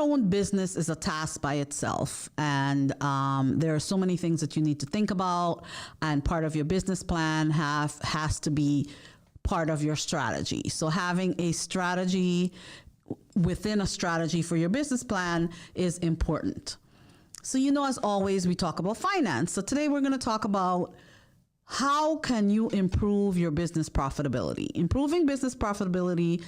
own business is a task by itself, and there are so many things that you need to think about, and part of your business plan has to be part of your strategy. So having a strategy within a strategy for your business plan is important. So, as always, we talk about finance. So today we're going to talk about how can you improve your business profitability. Improving business profitability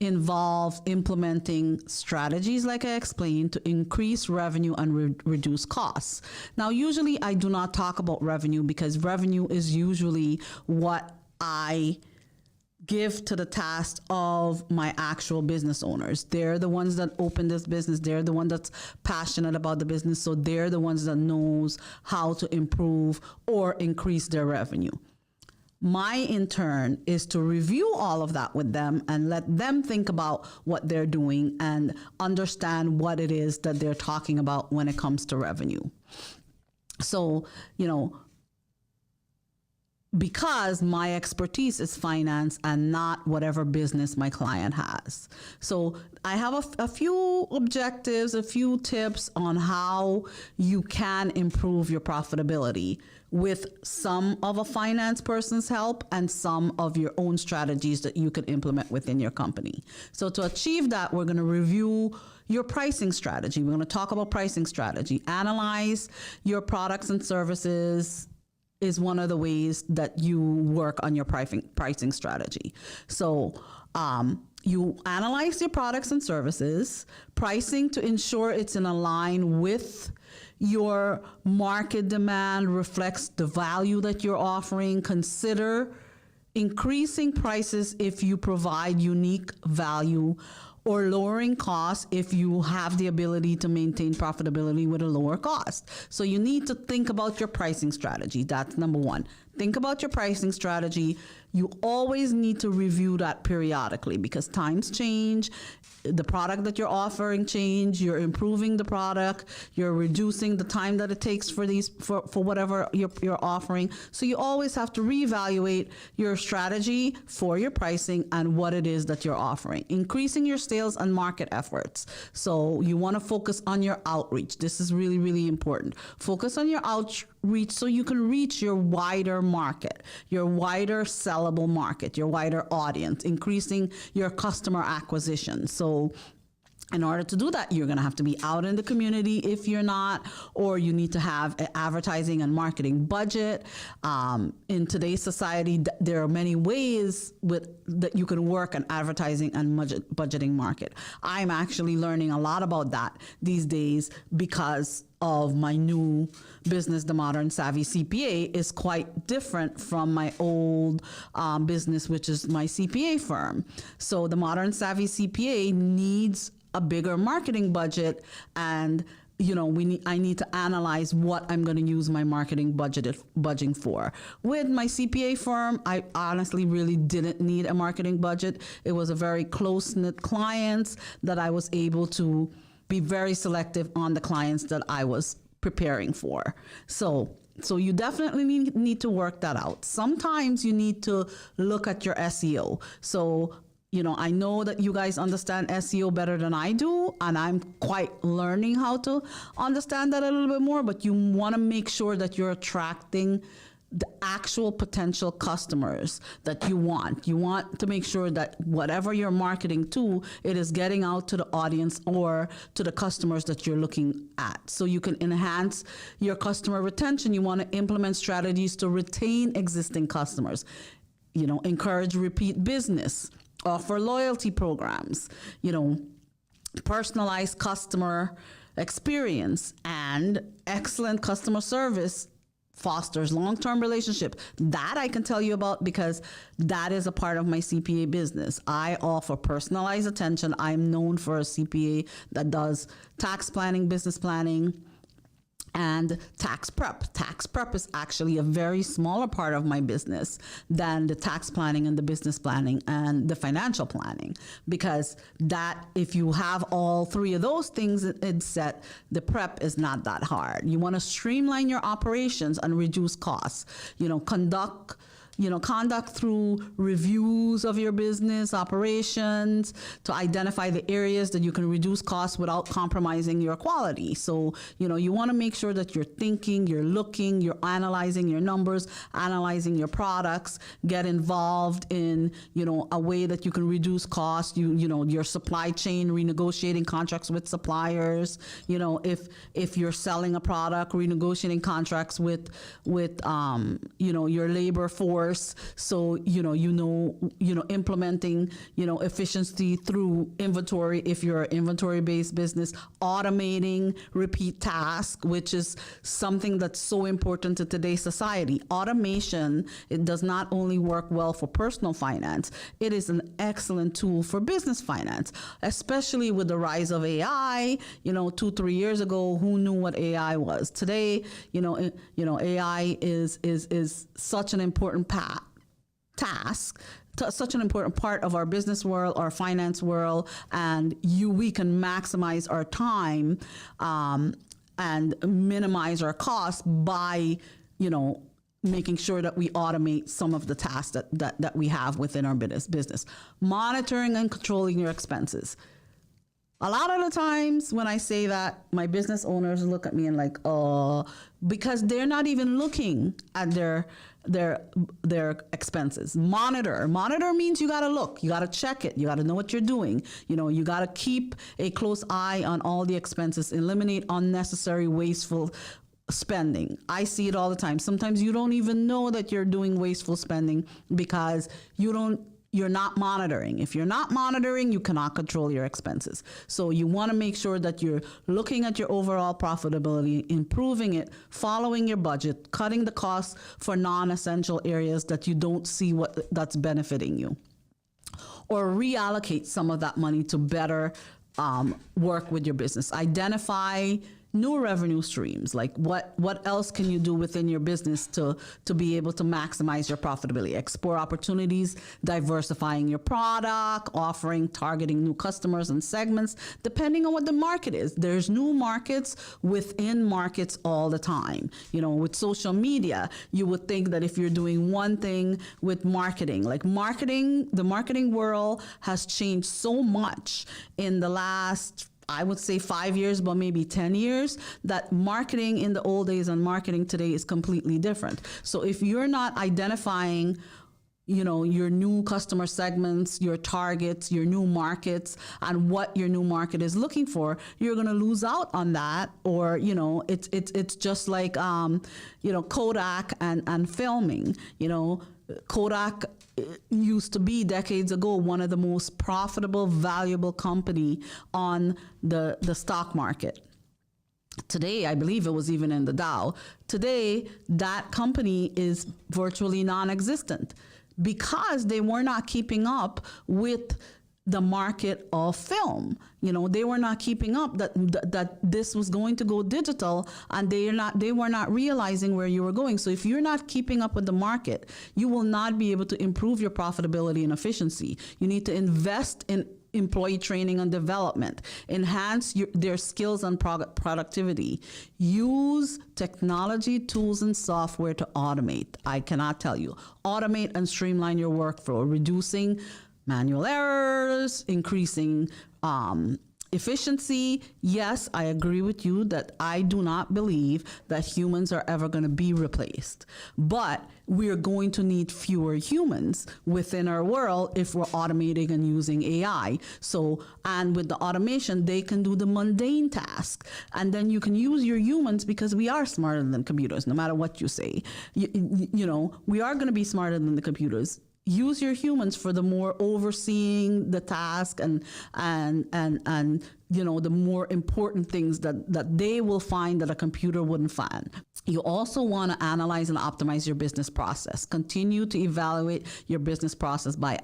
involves implementing strategies, like I explained, to increase revenue and reduce costs. Now, usually I do not talk about revenue because revenue is usually what I give to the task of my actual business owners. They're the ones that open this business. They're the one that's passionate about the business. So they're the ones that knows how to improve or increase their revenue. My intern is to review all of that with them and let them think about what they're doing and understand what it is that they're talking about when it comes to revenue. So, because my expertise is finance and not whatever business my client has. So I have a few objectives, a few tips on how you can improve your profitability with some of a finance person's help and some of your own strategies that you can implement within your company. So to achieve that, we're going to review your pricing strategy. We're going to talk about pricing strategy. Analyze your products and services is one of the ways that you work on your pricing strategy. So you analyze your products and services, pricing to ensure it's in line with your market demand, reflects the value that you're offering. Consider increasing prices if you provide unique value, or lowering costs if you have the ability to maintain profitability with a lower cost. So you need to think about your pricing strategy. That's number one. Think about your pricing strategy. You always need to review that periodically because times change. The product that you're offering change. You're improving the product. You're reducing the time that it takes for whatever you're offering. So you always have to reevaluate your strategy for your pricing and what it is that you're offering. Increasing your sales and market efforts. So you want to focus on your outreach. This is really, really important. Focus on your outreach so you can reach your wider market, your wider sellable market, your wider audience, increasing your customer acquisition. So in order to do that, you're going to have to be out in the community if you're not, or you need to have an advertising and marketing budget. In today's society, there are many ways that you can work on advertising and budgeting market. I'm actually learning a lot about that these days because of my new business, the Modern Savvy CPA, is quite different from my old business, which is my CPA firm. So the Modern Savvy CPA needs a bigger marketing budget, and I need to analyze what I'm going to use my marketing budgeting for. With my CPA firm, I honestly really didn't need a marketing budget. It was a very close-knit clients that I was able to be very selective on the clients that I was preparing for. So you definitely need to work that out. Sometimes you need to look at your SEO. So I know that you guys understand SEO better than I do, and I'm quite learning how to understand that a little bit more, but you want to make sure that you're attracting the actual potential customers that you want. You want to make sure that whatever you're marketing to, it is getting out to the audience or to the customers that you're looking at. So you can enhance your customer retention. You want to implement strategies to retain existing customers. Encourage repeat business. Offer loyalty programs, personalized customer experience, and excellent customer service fosters long-term relationship. That I can tell you about because that is a part of my CPA business. I offer personalized attention. I'm known for a CPA that does tax planning, business planning, and tax prep. Tax prep is actually a very smaller part of my business than the tax planning and the business planning and the financial planning, because that, if you have all three of those things in set, the prep is not that hard. You want to streamline your operations and reduce costs. Conduct conduct through reviews of your business operations to identify the areas that you can reduce costs without compromising your quality. So, you want to make sure that you're thinking, you're looking, you're analyzing your numbers, analyzing your products, get involved in, a way that you can reduce costs, your supply chain, renegotiating contracts with suppliers, if you're selling a product, renegotiating contracts with your labor force. So, implementing, efficiency through inventory if you're an inventory-based business, automating repeat tasks, which is something that's so important to today's society. Automation, it does not only work well for personal finance, it is an excellent tool for business finance, especially with the rise of AI. 2-3 years ago, who knew what AI was? Today, AI is such an important task, such an important part of our business world, our finance world, and we can maximize our time and minimize our costs by, making sure that we automate some of the tasks that we have within our business. Monitoring and controlling your expenses. A lot of the times when I say that, my business owners look at me and like, oh, because they're not even looking at their expenses. Monitor means you got to look, you got to check it, you got to know what you're doing. You got to keep a close eye on all the expenses, eliminate unnecessary wasteful spending. I see it all the time. Sometimes you don't even know that you're doing wasteful spending because you're not monitoring. If you're not monitoring, you cannot control your expenses. So you want to make sure that you're looking at your overall profitability, improving it, following your budget, cutting the costs for non-essential areas that you don't see that's benefiting you, or reallocate some of that money to better work with your business. Identify new revenue streams, like what else can you do within your business to be able to maximize your profitability, explore opportunities, diversifying your product, targeting new customers and segments, depending on what the market is. There's new markets within markets all the time. With social media, you would think that if you're doing one thing with marketing, the marketing world has changed so much in the last, I would say 5 years, but maybe 10 years, that marketing in the old days and marketing today is completely different. So if you're not identifying, your new customer segments, your targets, your new markets, and what your new market is looking for, you're going to lose out on that. Or, it's just like, Kodak and filming. Kodak used to be decades ago one of the most profitable, valuable company on the stock market. Today, I believe it was even in the Dow. Today, that company is virtually non-existent because they were not keeping up with the market of film. They were not keeping up that this was going to go digital, and they were not realizing where you were going. So if you're not keeping up with the market, you will not be able to improve your profitability and efficiency. You need to invest in employee training and development, enhance their skills and productivity, use technology, tools, and software to automate. I cannot tell you. Automate and streamline your workflow, reducing manual errors, increasing efficiency. Yes, I agree with you that I do not believe that humans are ever going to be replaced, but we're going to need fewer humans within our world if we're automating and using AI. So, and with the automation, they can do the mundane task, and then you can use your humans because we are smarter than computers, no matter what you say. We are going to be smarter than the computers. Use your humans for the more overseeing the task and the more important things that they will find that a computer wouldn't find. You also want to analyze and optimize your business process. Continue to evaluate your business process by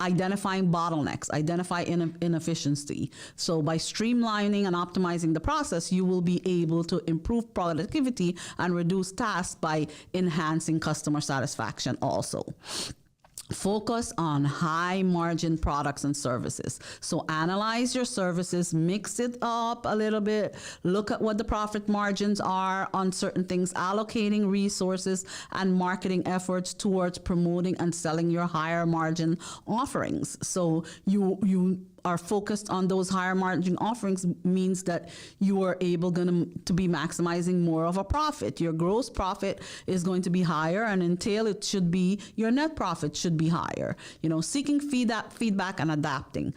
identifying bottlenecks, identify inefficiency. So by streamlining and optimizing the process, you will be able to improve productivity and reduce tasks by enhancing customer satisfaction also. Focus on high margin products and services. So analyze your services, mix it up a little bit, look at what the profit margins are on certain things, allocating resources and marketing efforts towards promoting and selling your higher margin offerings. So you are focused on those higher margin offerings means that you are able to be maximizing more of a profit. Your gross profit is going to be higher, and entail it should be your net profit should be higher. Seeking feedback and adapting.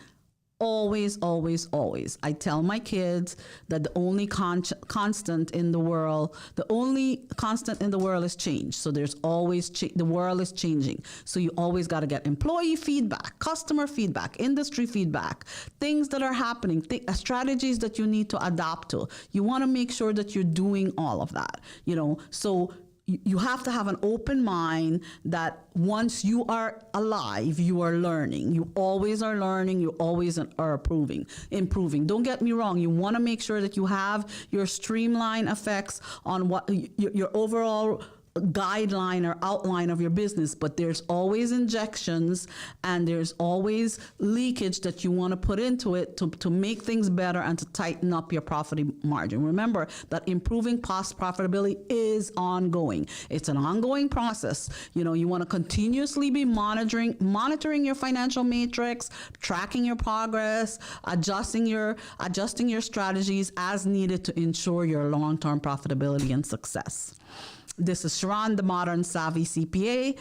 Always, always, always. I tell my kids that the only constant in the world is change. So there's always the world is changing. So you always got to get employee feedback, customer feedback, industry feedback, things that are happening, strategies that you need to adapt to. You want to make sure that you're doing all of that. So you have to have an open mind that once you are alive, you are learning. You always are learning. You always are improving. Don't get me wrong. You want to make sure that you have your streamline effects on what your overall guideline or outline of your business, but there's always injections and there's always leakage that you want to put into it to make things better and to tighten up your profit margin. Remember that improving past profitability is ongoing. It's an ongoing process. You want to continuously be monitoring your financial matrix, tracking your progress, adjusting your strategies as needed to ensure your long-term profitability and success. This is Sherron, the Modern Savvy CPA,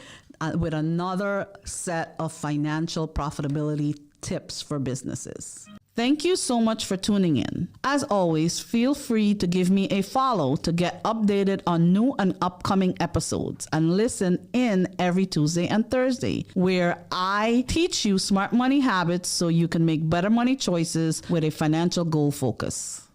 with another set of financial profitability tips for businesses. Thank you so much for tuning in. As always, feel free to give me a follow to get updated on new and upcoming episodes, and listen in every Tuesday and Thursday, where I teach you smart money habits so you can make better money choices with a financial goal focus.